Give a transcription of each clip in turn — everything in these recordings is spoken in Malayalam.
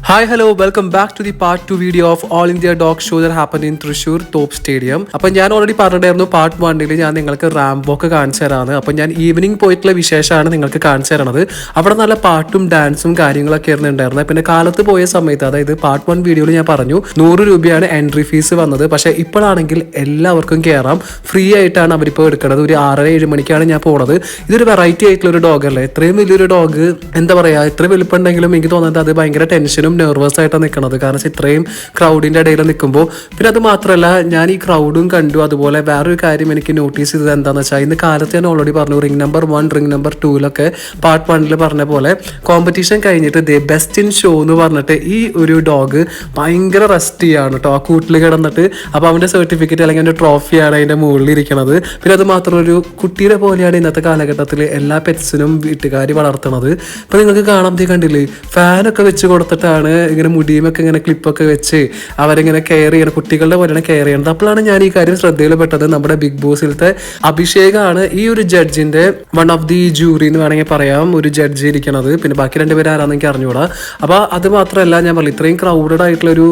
Hi, hello, welcome back to the part 2 video of All India Dog Show that happened in Thrissur Top Stadium. അപ്പോൾ ഞാൻ ഓൾറെഡി പറഞ്ഞിട്ടായിരുന്നു പാർട്ട് 1 ഞാൻ നിങ്ങൾക്ക് റാംബോക്ക് കാണിച്ചു തരാണ്. അപ്പോൾ ഞാൻ ഈവനിങ് പോയിട്ടുള്ള വിശേഷമാണ് നിങ്ങൾക്ക് കാണിച്ചു തരണത്. അവിടെ നല്ല പാട്ടും ഡാൻസും കാര്യങ്ങളൊക്കെ ആയിരുന്നു ഉണ്ടായിരുന്നത്. പിന്നെ കാലത്ത് പോയ സമയത്ത്, അതായത് പാർട്ട് 1 വീഡിയോയിൽ ഞാൻ പറഞ്ഞു 100 രൂപയാണ് എൻട്രി ഫീസ് വന്നത്. പക്ഷേ ഇപ്പോഴാണെങ്കിൽ എല്ലാവർക്കും കയറാം, ഫ്രീ ആയിട്ടാണ് അവരിപ്പോൾ എടുക്കുന്നത്. ഒരു 6-7 മണിക്കാണ് ഞാൻ പോണത്. ഇതൊരു വെറൈറ്റി ആയിട്ടുള്ള ഒരു ഡോഗ് അല്ലേ. ഇത്രയും വലിയൊരു ഡോഗ്, എന്താ പറയുക, ഇത്ര വലുപ്പമുണ്ടെങ്കിലും എനിക്ക് തോന്നുന്നത് അത് ഭയങ്കര ടെൻഷനും നെർവസ് ആയിട്ടാണ് നിൽക്കുന്നത്. കാരണം ഇത്രയും ക്രൗഡിന്റെ ഇടയിൽ നിൽക്കുമ്പോൾ. പിന്നെ അത് മാത്രമല്ല, ഞാൻ ഈ ക്രൗഡും കണ്ടു. അതുപോലെ വേറൊരു കാര്യം എനിക്ക് നോട്ടീസ് ചെയ്തത് എന്താണെന്ന് വെച്ചാൽ, ഇന്ന് കാലത്ത് ഞാൻ ഓൾറെഡി പറഞ്ഞു ring number 1 ring number 2 part 1 പറഞ്ഞ പോലെ കോമ്പറ്റീഷൻ കഴിഞ്ഞിട്ട് ദ ബെസ്റ്റ് ഇൻ ഷോ എന്ന് പറഞ്ഞിട്ട് ഈ ഒരു ഡോഗ് ഭയങ്കര റെസ്റ്റ് ചെയ്യാണ് കേട്ടോ, ആ കൂട്ടിൽ കിടന്നിട്ട്. അപ്പോൾ അവൻ്റെ സർട്ടിഫിക്കറ്റ് അല്ലെങ്കിൽ അവൻ്റെ ട്രോഫിയാണ് അതിൻ്റെ മുകളിൽ ഇരിക്കുന്നത്. പിന്നെ അത് മാത്രം ഒരു കുട്ടിയുടെ പോലെയാണ് ഇന്നത്തെ കാലഘട്ടത്തിൽ എല്ലാ പെറ്റ്സിനും വീട്ടുകാർ വളർത്തുന്നത്. അപ്പോൾ നിങ്ങൾക്ക് കാണാൻ കണ്ടില്ലേ, ഫാനൊക്കെ വെച്ച് കൊടുത്തിട്ടാണ് ഇങ്ങനെ മുടിയുമൊക്കെ ഇങ്ങനെ ക്ലിപ്പൊക്കെ വെച്ച് അവരിങ്ങനെ കെയർ ചെയ്യണം, കുട്ടികളുടെ പോലെയാണ് കെയർ ചെയ്യണത്. അപ്പോഴാണ് ഞാൻ ഈ കാര്യം ശ്രദ്ധയിൽപ്പെട്ടത്. നമ്മുടെ ബിഗ് ബോസിലത്തെ അഭിഷേകാണ് ഈ ഒരു ജഡ്ജിന്റെ വൺ ഓഫ് ദി ജൂറി എന്ന് വേണമെങ്കിൽ പറയാം, ഒരു ജഡ്ജി ഇരിക്കണത്. പിന്നെ ബാക്കി രണ്ടുപേരും ആരാന്ന് എനിക്ക് അറിഞ്ഞൂടാ. അപ്പോൾ അത് മാത്രമല്ല, ഞാൻ പറഞ്ഞു ഇത്രയും ക്രൗഡഡ് ആയിട്ടുള്ളൊരു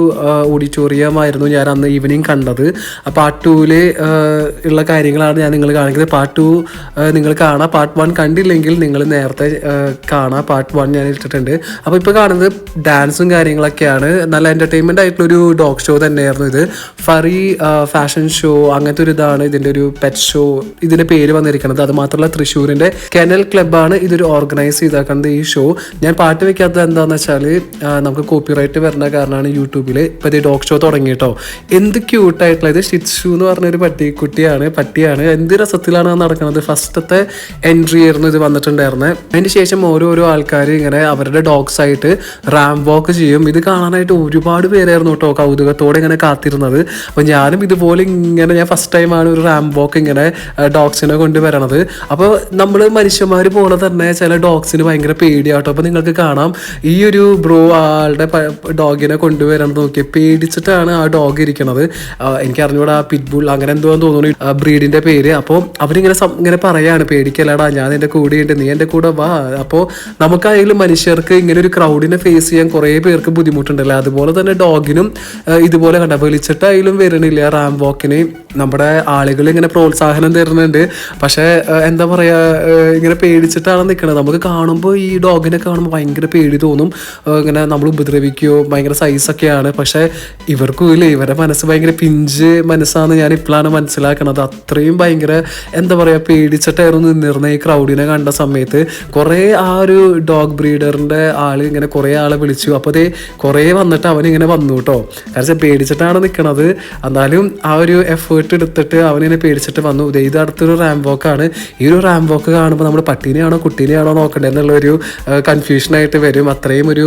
ഓഡിറ്റോറിയം ആയിരുന്നു ഞാൻ അന്ന് ഈവനിങ് കണ്ടത്. പാർട്ട് 2 ഉള്ള കാര്യങ്ങളാണ് ഞാൻ നിങ്ങൾ കാണിക്കുന്നത്. പാർട്ട് 2 നിങ്ങൾ കാണാം. പാർട്ട് 1 കണ്ടില്ലെങ്കിൽ നിങ്ങൾ നേരത്തെ കാണാം. പാർട്ട് 1 ഞാൻ ഇട്ടിട്ടുണ്ട്. അപ്പോൾ ഇപ്പോൾ കാണുന്നത് ഡാൻസും കാര്യങ്ങളൊക്കെയാണ്. നല്ല എൻ്റർടൈൻമെൻ്റ് ആയിട്ടുള്ളൊരു ഡോഗ് ഷോ തന്നെയായിരുന്നു ഇത്. ഫറി ഫാഷൻ ഷോ അങ്ങനത്തെ ഒരു ഇതാണ് ഇതിൻ്റെ ഒരു പെറ്റ് ഷോ ഇതിൻ്റെ പേര് വന്നിരിക്കുന്നത്. അത് മാത്രമല്ല തൃശ്ശൂരിൻ്റെ കെനൽ ക്ലബ്ബാണ് ഇതൊരു ഓർഗനൈസ് ചെയ്തേക്കുന്നത് ഈ ഷോ. ഞാൻ പാട്ട് വെക്കാത്തത് എന്താണെന്ന് വെച്ചാൽ നമുക്ക് കോപ്പിറൈറ്റ് വരുന്ന കാരണമാണ് യൂട്യൂബിൽ. ഇപ്പോൾ ഇത് ഡോഗ് ഷോ തുടങ്ങി കേട്ടോ. എന്ത് ക്യൂട്ടായിട്ടുള്ള ഇത് ഷിറ്റ്സു എന്ന് പറഞ്ഞൊരു പട്ടിയാണ്. എന്ത് രസത്തിലാണ് നടക്കുന്നത്. ഫസ്റ്റത്തെ എൻട്രി ആയിരുന്നു ഇത് വന്നിട്ടുണ്ടായിരുന്നത്. അതിന് ശേഷം ഓരോരോ ആൾക്കാർ ഇങ്ങനെ അവരുടെ ഡോഗ്സ് ആയിട്ട് റാം വാക്ക് ചെയ്യും. ഇത് കാണാനായിട്ട് ഒരുപാട് പേരായിരുന്നു കേട്ടോ കൗതുകത്തോടെ ഇങ്ങനെ കാത്തിരുന്നത്. അപ്പോൾ ഞാനും ഇതുപോലെ ഇങ്ങനെ, ഞാൻ ഫസ്റ്റ് ടൈമാണ് ഒരു റാം വാക്ക് ഇങ്ങനെ ഡോഗ്സിനെ കൊണ്ടുവരണത്. അപ്പോൾ നമ്മൾ മനുഷ്യന്മാർ പോലെ തന്നെ ചില ഡോഗ്സിന് ഭയങ്കര പേടിയാട്ടോ. അപ്പോൾ നിങ്ങൾക്ക് കാണാം ഈ ഒരു ബ്രോ ആളുടെ ഡോഗിനെ കൊണ്ടുവരണത് നോക്കി പേടിച്ചിട്ടാണ് ആ ഡോഗ് ഇരിക്കണത്. എനിക്ക് അറിഞ്ഞൂടാ, പിറ്റ്ബുൾ അങ്ങനെ എന്തോ തോന്നുന്നു ബ്രീഡിന്റെ പേര്. അപ്പോൾ അവരിങ്ങനെ പറയാണ് പേടിക്കലടാ, ഞാൻ എൻ്റെ കൂടെ ഉണ്ട്, നീ എൻ്റെ കൂടെ വാ. അപ്പോൾ നമുക്കായാലും മനുഷ്യർക്ക് ഇങ്ങനെ ഒരു ക്രൗഡിനെ ഫേസ് ചെയ്യാൻ കുറേ പേർക്ക് ബുദ്ധിമുട്ടുണ്ടല്ലോ. അതുപോലെ തന്നെ ഡോഗിനും ഇതുപോലെ കണ്ട വിളിച്ചിട്ടായാലും വരണില്ല റാം വാക്കിന്. നമ്മുടെ ആളുകൾ ഇങ്ങനെ പ്രോത്സാഹനം തരുന്നുണ്ട്. പക്ഷേ എന്താ പറയുക, ഇങ്ങനെ പേടിച്ചിട്ടാണ് നിൽക്കുന്നത്. നമുക്ക് കാണുമ്പോൾ ഈ ഡോഗിനെ കാണുമ്പോൾ ഭയങ്കര പേടി തോന്നും. ഇങ്ങനെ നമ്മൾ ഉപദ്രവിക്കുമോ, ഭയങ്കര സൈസൊക്കെയാണ്. പക്ഷേ ഇവർക്കും ഇല്ലേ, ഇവരുടെ മനസ്സ് ഭയങ്കര പിഞ്ച് മനസ്സാണെന്ന് ഞാൻ ഇപ്പോഴാണ് മനസ്സിലാക്കണത്. അത്രയും ഭയങ്കര എന്താ പറയുക, പേടിച്ചിട്ടായിരുന്നു നിന്നിരുന്ന ഈ ക്രൗഡിനെ കണ്ട സമയത്ത്. കുറേ ആ ഒരു ഡോഗ് ബ്രീഡറിൻ്റെ ആൾ ഇങ്ങനെ കുറേ ആളെ വിളിച്ചു. അപ്പോൾ അതേ കുറേ വന്നിട്ട് അവനിങ്ങനെ വന്നു കേട്ടോ. കാരണം പേടിച്ചിട്ടാണ് നിൽക്കണത്. എന്നാലും ആ ഒരു എഫേർട്ട് എടുത്തിട്ട് അവനിങ്ങനെ പേടിച്ചിട്ട് വന്നു. ഇത് അടുത്തൊരു റാംബോക്കാണ്. ഈ ഒരു റാംബോക്ക് കാണുമ്പോൾ നമ്മൾ പട്ടീനെയാണോ കുട്ടീനെയാണോ നോക്കണ്ടേ എന്നുള്ളൊരു കൺഫ്യൂഷനായിട്ട് വരും. അത്രയും ഒരു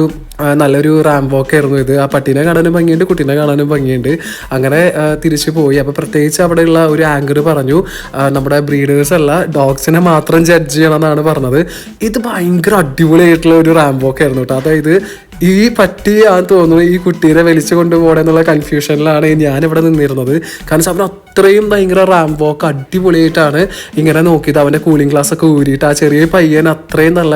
നല്ലൊരു റാംബോക്കായിരുന്നു ഇത്. ആ പട്ടീനെ കാണാനും ഭംഗിയുണ്ട്, കുട്ടീനെ കാണാനും ഭംഗിയുണ്ട്. അങ്ങനെ തിരിച്ചു പോയി. അപ്പോൾ പ്രത്യേകിച്ച് അവിടെയുള്ള ഒരു ആങ്കർ പറഞ്ഞു നമ്മുടെ ബ്രീഡേഴ്സ് അല്ല, ഡോഗ്സിനെ മാത്രം ജഡ്ജ് ചെയ്യണം എന്നാണ് പറഞ്ഞത്. ഇത് ഭയങ്കര അടിപൊളിയായിട്ടുള്ള ഒരു റാംബോക്കായിരുന്നു കേട്ടോ. അതായത് ഈ പട്ടിയാന്ന് തോന്നുന്നു ഈ കുട്ടീനെ വലിച്ചു കൊണ്ടുപോകണം എന്നുള്ള കൺഫ്യൂഷനിലാണ് ഞാനിവിടെ നിന്നിരുന്നത്. കാരണം അവൻ അത്രയും ഭയങ്കര റാംബോക്ക് അടിപൊളിയായിട്ടാണ് ഇങ്ങനെ നോക്കിയത്. അവൻ്റെ കൂളിംഗ് ഗ്ലാസ് ഒക്കെ ഊരിയിട്ട് ആ ചെറിയ പയ്യൻ അത്രയും നല്ല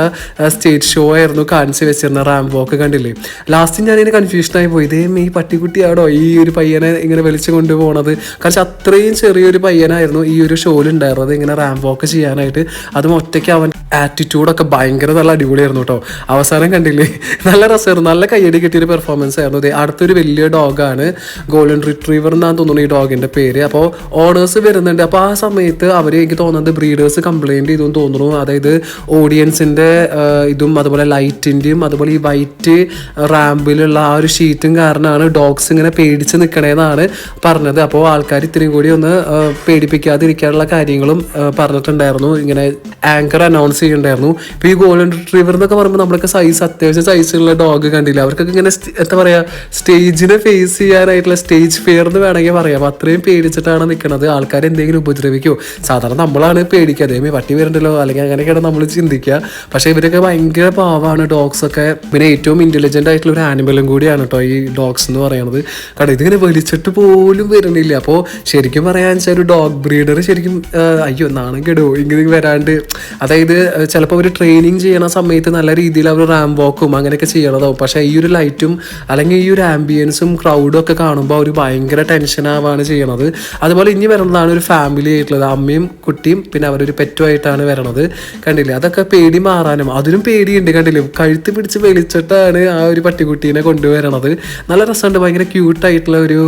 സ്റ്റേജ് ഷോ ആയിരുന്നു കാണിച്ച് വെച്ചിരുന്ന റാംബോക്ക്. കണ്ടില്ലേ, ലാസ്റ്റ് ഞാനിങ്ങനെ കൺഫ്യൂഷനായി പോയി. ഇതേ ഈ പട്ടിക്കുട്ടിയാണോ ഈ ഒരു പയ്യനെ ഇങ്ങനെ വലിച്ചു കൊണ്ടുപോകണത്. കാരണം അത്രയും ചെറിയൊരു പയ്യനായിരുന്നു ഈ ഒരു ഷോയിൽ ഉണ്ടായിരുന്നത് ഇങ്ങനെ റാംബോക്ക് ചെയ്യാനായിട്ട്. അതും ഒറ്റയ്ക്ക് അവൻ ആറ്റിറ്റ്യൂഡൊക്കെ ഭയങ്കര നല്ല അടിപൊളിയായിരുന്നു കേട്ടോ. അവസാനം കണ്ടില്ലേ, നല്ല രസമായിരുന്നു, നല്ല കയ്യടി കിട്ടിയൊരു പെർഫോമൻസ് ആയിരുന്നു. അടുത്തൊരു വലിയ ഡോഗാണ്, ഗോൾഡൻ റിട്രീവർ എന്നാണ് തോന്നുന്നു ഈ ഡോഗിൻ്റെ പേര്. അപ്പോൾ ഓണേഴ്സ് വരുന്നുണ്ട്. അപ്പോൾ ആ സമയത്ത് അവർ, എനിക്ക് തോന്നുന്നത് ബ്രീഡേഴ്സ് കംപ്ലൈൻറ്റ് ചെയ്തെന്ന് തോന്നുന്നു. അതായത് ഓഡിയൻസിൻ്റെ ഇതും അതുപോലെ ലൈറ്റിൻ്റെയും അതുപോലെ ഈ വൈറ്റ് റാമ്പിലുള്ള ആ ഒരു ഷീറ്റും കാരണമാണ് ഡോഗ്സ് ഇങ്ങനെ പേടിച്ച് നിൽക്കണേന്നാണ് പറഞ്ഞത്. അപ്പോൾ ആൾക്കാർ ഇത്രയും കൂടി ഒന്ന് പേടിപ്പിക്കാതിരിക്കാനുള്ള കാര്യങ്ങളും പറഞ്ഞിട്ടുണ്ടായിരുന്നു. ഇങ്ങനെ ആങ്കർ അനൗൺസ് ചെയ്യുന്നുണ്ടായിരുന്നു. ഇപ്പോൾ ഈ ഗോൾഡൻ റിട്രീവർ എന്നൊക്കെ പറയുമ്പോൾ നമ്മളൊക്കെ അത്യാവശ്യം സൈസുള്ള ഡോഗ് കണ്ടില്ല. അവർക്കൊക്കെ ഇങ്ങനെ എന്താ പറയുക, സ്റ്റേജിനെ ഫേസ് ചെയ്യാനായിട്ടുള്ള സ്റ്റേജ് ഫിയർ എന്ന് വേണമെങ്കിൽ പറയാം. അത്രയും പേടിച്ചിട്ടാണ് പേടിച്ചിട്ടാണ് നിൽക്കുന്നത്. ആൾക്കാർ എന്തെങ്കിലും ഉപദ്രവിക്കുമോ, സാധാരണ നമ്മളാണ് പേടിക്കുക, അതേമേ പട്ടി വരണ്ടല്ലോ അല്ലെങ്കിൽ അങ്ങനെയൊക്കെയാണ് നമ്മൾ ചിന്തിക്കുക. പക്ഷേ ഇവരൊക്കെ ഭയങ്കര പാവമാണ് ഡോഗ്സ് ഒക്കെ. പിന്നെ ഏറ്റവും ഇന്റലിജന്റ് ആയിട്ടുള്ള ഒരു ആനിമലും കൂടിയാണ് കേട്ടോ ഈ ഡോഗ്സ് എന്ന് പറയുന്നത്. കാരണം ഇതിങ്ങനെ വലിച്ചിട്ട് പോലും വരുന്നില്ല. അപ്പോൾ ശരിക്കും പറയാന്ന് വെച്ചാൽ ഒരു ഡോഗ് ബ്രീഡർ ശരിക്കും അയ്യോ നാണം കെടുവോ ഇങ്ങനെ വരാണ്ട്. അതായത് ചിലപ്പോൾ അവർ ട്രെയിനിങ് ചെയ്യണ സമയത്ത് നല്ല രീതിയിൽ അവർ റാം വാക്കും അങ്ങനെയൊക്കെ ചെയ്യണതാവും. പക്ഷേ ഈ ഒരു ലൈറ്റും അല്ലെങ്കിൽ ഈ ഒരു ആംബിയൻസും ക്രൗഡും ഒക്കെ കാണുമ്പോൾ അവർ ഭയങ്കര ടെൻഷൻ ആവാണ് ചെയ്യണത്. അതുപോലെ ഇനി വരുന്നതാണ് ഒരു ഫാമിലി ആയിട്ടുള്ളത്, അമ്മയും കുട്ടിയും പിന്നെ അവരൊരു പെറ്റുമായിട്ടാണ് വരണത്. കണ്ടില്ലേ, അതൊക്കെ പേടി മാറാനും അതിനും പേടിയുണ്ട്. കണ്ടില്ലേ, കഴുത്ത് പിടിച്ച് വലിച്ചിട്ടാണ് ആ ഒരു പട്ടിക്കുട്ടീനെ കൊണ്ടുവരണത്. നല്ല രസമുണ്ട്, ഭയങ്കര ക്യൂട്ടായിട്ടുള്ള ഒരു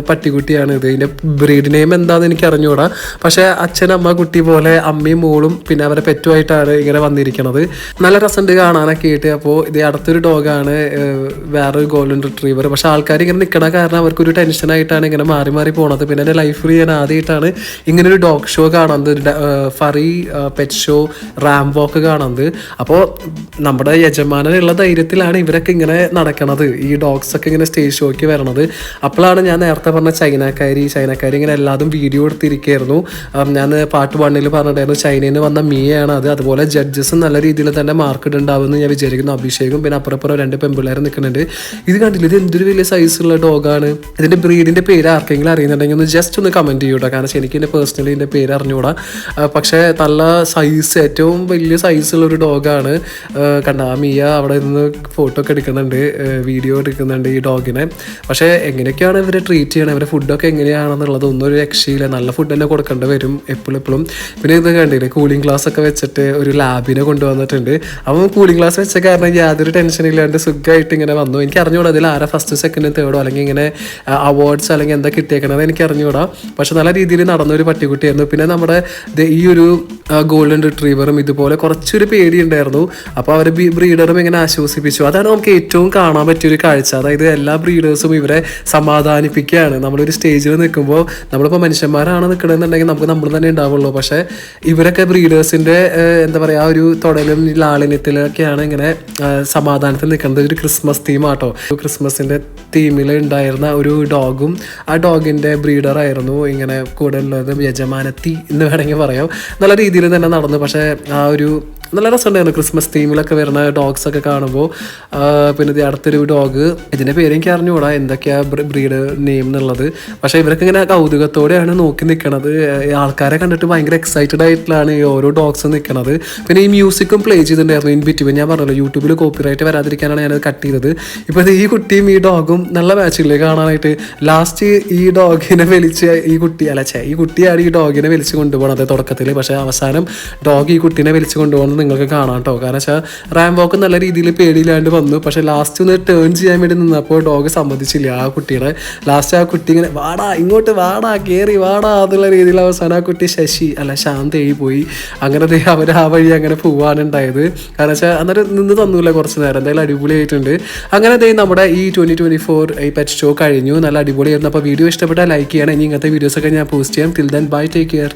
പട്ടിക്കുട്ടിയാണ് ഇത്. ഇതിൻ്റെ ബ്രീഡ് നെയിം എന്താണെന്ന് എനിക്ക് അറിഞ്ഞുകൂടാ. പക്ഷേ അച്ഛൻ അമ്മ കുട്ടി പോലെ അമ്മയും മോളും പിന്നെ അവരെ പെറ്റുമായിട്ടാണ് ഇങ്ങനെ വന്നിരിക്കുന്നത്. നല്ല രസമുണ്ട് കാണാനൊക്കെ ആയിട്ട്. അപ്പോൾ ഇത് അടുത്തൊരു ഡോഗാണ്, വേറൊരു ഗോൾഡൻ റിട്രീവർ. പക്ഷേ ആൾക്കാർ ഇങ്ങനെ നിൽക്കണ കാരണം അവർക്കൊരു ടെൻഷനായിട്ടാണ് ഇങ്ങനെ മാറി മാറി പോണത്. പിന്നെ എൻ്റെ ലൈഫിൽ ഞാൻ ആദ്യമായിട്ടാണ് ഇങ്ങനൊരു ഡോഗ് ഷോ കാണുന്നത്, ഫറി പെറ്റ് ഷോ റാം വാക്ക് കാണുന്നത്. അപ്പോൾ നമ്മുടെ യജമാനുള്ള ധൈര്യത്തിലാണ് ഇവരൊക്കെ ഇങ്ങനെ നടക്കണത്, ഈ ഡോഗ്സ് ഒക്കെ ഇങ്ങനെ സ്റ്റേജ് ഷോയ്ക്ക് വരണത്. അപ്പോഴാണ് ഞാൻ നേരത്തെ പറഞ്ഞ ചൈനക്കാരി ഇങ്ങനെ എല്ലാതും വീഡിയോ എടുത്തിരിക്കുകയായിരുന്നു. ഞാൻ പാർട്ട് 1 പറഞ്ഞിട്ടായിരുന്നു ചൈനയിൽ നിന്ന് വന്ന മിയാണ് അത്. അതുപോലെ ജഡ്ജസും നല്ല രീതിയിൽ തന്നെ മാർക്ക് ഇടുണ്ടാവുമെന്ന് ഞാൻ വിചാരിക്കുന്നു. അഭിഷേകും പിന്നെ അപ്പുറം 2 പെൺപിള്ളേർ നിൽക്കുന്നുണ്ട്. ഇത് കണ്ടില്ല, ഇത് എന്തൊരു വലിയ സൈസുള്ള ഡോഗാണ്. ഇതിൻ്റെ ബ്രീഡിൻ്റെ പേര് ആർക്കെങ്കിലും അറിയുന്നുണ്ടെങ്കിൽ ഒന്ന് ജസ്റ്റ് ഒന്ന് കമൻറ്റ് ചെയ്യൂട്ടോ. കാരണം എനിക്ക് എൻ്റെ പേഴ്സണലി ഇതിൻ്റെ പേര് അറിഞ്ഞുകൂടാ. പക്ഷേ നല്ല സൈസ്, ഏറ്റവും വലിയ സൈസുള്ള ഒരു ഡോഗാണ്. കണ്ട ആ മിയ അവിടെ നിന്ന് ഫോട്ടോ ഒക്കെ എടുക്കുന്നുണ്ട്, വീഡിയോ എടുക്കുന്നുണ്ട് ഈ ഡോഗിനെ. പക്ഷേ എങ്ങനെയൊക്കെയാണ് ഇവരെ ട്രീറ്റ് ചെയ്യണം, ഇവരെ ഫുഡൊക്കെ എങ്ങനെയാണെന്നുള്ളത് ഒന്നും ഒരു രക്ഷയില്ല. നല്ല ഫുഡ് തന്നെ കൊടുക്കേണ്ടി വരും എപ്പോഴും. പിന്നെ ഇത് കണ്ടില്ലേ, കൂളിംഗ് ഗ്ലാസ് ഒക്കെ വെച്ചിട്ട് ഒരു ലാബിനെ കൊണ്ടുവന്നിട്ടുണ്ട്. അപ്പോൾ കൂളിംഗ് ഗ്ലാസ് വെച്ച കാരണം യാതൊരു ടെൻഷൻ ഇല്ലാണ്ട് സുഖമായിട്ട് ഇങ്ങനെ വന്നു. എനിക്ക് അറിഞ്ഞുകൂടാ അതിൽ ആരാ ഫസ്റ്റ് സെക്കൻഡ് തേർഡോ അല്ലെങ്കിൽ ഇങ്ങനെ അവാർഡ്സ് അല്ലെങ്കിൽ എന്താ കിട്ടിയേക്കണത് എനിക്ക് അറിഞ്ഞുകൂടാ. പക്ഷെ നല്ല രീതിയിൽ നടന്നൊരു പട്ടിക്കുട്ടിയായിരുന്നു. പിന്നെ നമ്മുടെ ഈ ഒരു ഗോൾഡൻ റിട്രീവറും ഇതുപോലെ കുറച്ചൊരു പേടിയുണ്ടായിരുന്നു. അപ്പോൾ അവർ ബ്രീഡറും ഇങ്ങനെ ആശ്വസിപ്പിച്ചു. അതാണ് നമുക്ക് ഏറ്റവും കാണാൻ പറ്റിയൊരു കാഴ്ച. അതായത് എല്ലാ ബ്രീഡേഴ്സും ഇവരെ സമാധാനിപ്പിക്കുകയാണ്. നമ്മളൊരു സ്റ്റേജിൽ നിൽക്കുമ്പോൾ നമ്മളിപ്പോൾ മനുഷ്യന്മാരാണ് നിൽക്കണമെന്നുണ്ടെങ്കിൽ നമുക്ക് നമ്മൾ തന്നെ ഉണ്ടാവുള്ളൂ. പക്ഷേ ഇവരൊക്കെ ബ്രീഡേഴ്സിൻ്റെ എന്താ പറയുക, ആ ഒരു തുടലും ലാളിന്യത്തിലൊക്കെയാണ് ഇങ്ങനെ സമാധാനത്തിൽ നിൽക്കുന്നത്. ഒരു ക്രിസ്മസ് തീമാട്ടോ, ക്രിസ്മസിൻ്റെ തീമിൽ ഉണ്ടായിരുന്ന ഒരു ഡോഗും ആ ഡോഗിൻ്റെ ബ്രീഡറായിരുന്നു ഇങ്ങനെ കൂടെ ഉള്ളത്, യജമാനത്തി എന്ന് വേണമെങ്കിൽ പറയാം. നല്ല രീതിയിൽ തന്നെ നടന്നു. പക്ഷേ ആ ഒരു നല്ല രസമുണ്ടായിരുന്നു ക്രിസ്മസ് തീമിലൊക്കെ വരുന്ന ഡോഗ്സ് ഒക്കെ കാണുമ്പോൾ. പിന്നെ ഇത് അടുത്തൊരു ഡോഗ്, ഇതിൻ്റെ പേര് എനിക്ക് അറിഞ്ഞുകൂടാ എന്തൊക്കെയാ ബ്രീഡ് നെയിം എന്നുള്ളത്. പക്ഷേ ഇവരൊക്കെ ഇങ്ങനെ കൗതുകത്തോടെയാണ് നോക്കി നിൽക്കണത്. ആൾക്കാരെ കണ്ടിട്ട് ഭയങ്കര എക്സൈറ്റഡ് ആയിട്ടാണ് ഈ ഓരോ ഡോഗ്സും നിൽക്കണത്. പിന്നെ ഈ മ്യൂസിക്കും പ്ലേ ചെയ്തിട്ടുണ്ടായിരുന്നു ഇൻ ബിറ്റ്വീൻ. ഞാൻ പറഞ്ഞല്ലോ യൂട്യൂബിൽ കോപ്പിറൈറ്റ് വരാതിരിക്കാനാണ് ഞാനത് കട്ട് ചെയ്തത്. ഇപ്പോൾ ഇത് ഈ കുട്ടിയും ഈ ഡോഗും നല്ല മാച്ചില്ലേ കാണാനായിട്ട്. ലാസ്റ്റ് ഈ ഡോഗിനെ വലിച്ച് ഈ കുട്ടിയാണ് ഈ ഡോഗിനെ വലിച്ച് കൊണ്ടുപോകണത് തുടക്കത്തിൽ. പക്ഷേ അവസാനം ഡോഗ് ഈ കുട്ടീനെ വലിച്ച് കൊണ്ടുപോകുന്നത് നിങ്ങൾക്ക് കാണാം കേട്ടോ. കാരണം വെച്ചാൽ റാം വാക്ക് നല്ല രീതിയിൽ പേടിയില്ലാണ്ട് വന്നു. പക്ഷേ ലാസ്റ്റ് ഒന്ന് ടേൺ ചെയ്യാൻ വേണ്ടി നിന്നപ്പോൾ ഡോഗ് സമ്മതിച്ചില്ല ആ കുട്ടീനെ. ലാസ്റ്റ് ആ കുട്ടി ഇങ്ങനെ വാടാ ഇങ്ങോട്ട് വാടാ കയറി വാടാ എന്നുള്ള രീതിയിൽ അവസാനം ആ കുട്ടി ശാന്തയായി പോയി. അങ്ങനെ അവർ ആ വഴി അങ്ങനെ പോവാനുണ്ടായത്. കാരണം വെച്ചാൽ അന്നേരം നിന്ന് തന്നൂല കുറച്ച് നേരം. എന്തായാലും അടിപൊളിയായിട്ടുണ്ട്. അങ്ങനെ നമ്മുടെ ഈ 2024 ഈ പെറ്റ് ഷോ കഴിഞ്ഞു. നല്ല അടിപൊളിയായിരുന്നു. അപ്പോൾ വീഡിയോ ഇഷ്ടപ്പെട്ടാൽ ലൈക്ക് ചെയ്യണം. ഇനി ഇങ്ങനത്തെ വീഡിയോസൊക്കെ ഞാൻ പോസ്റ്റ് ചെയ്യാം. Till then bye, take care.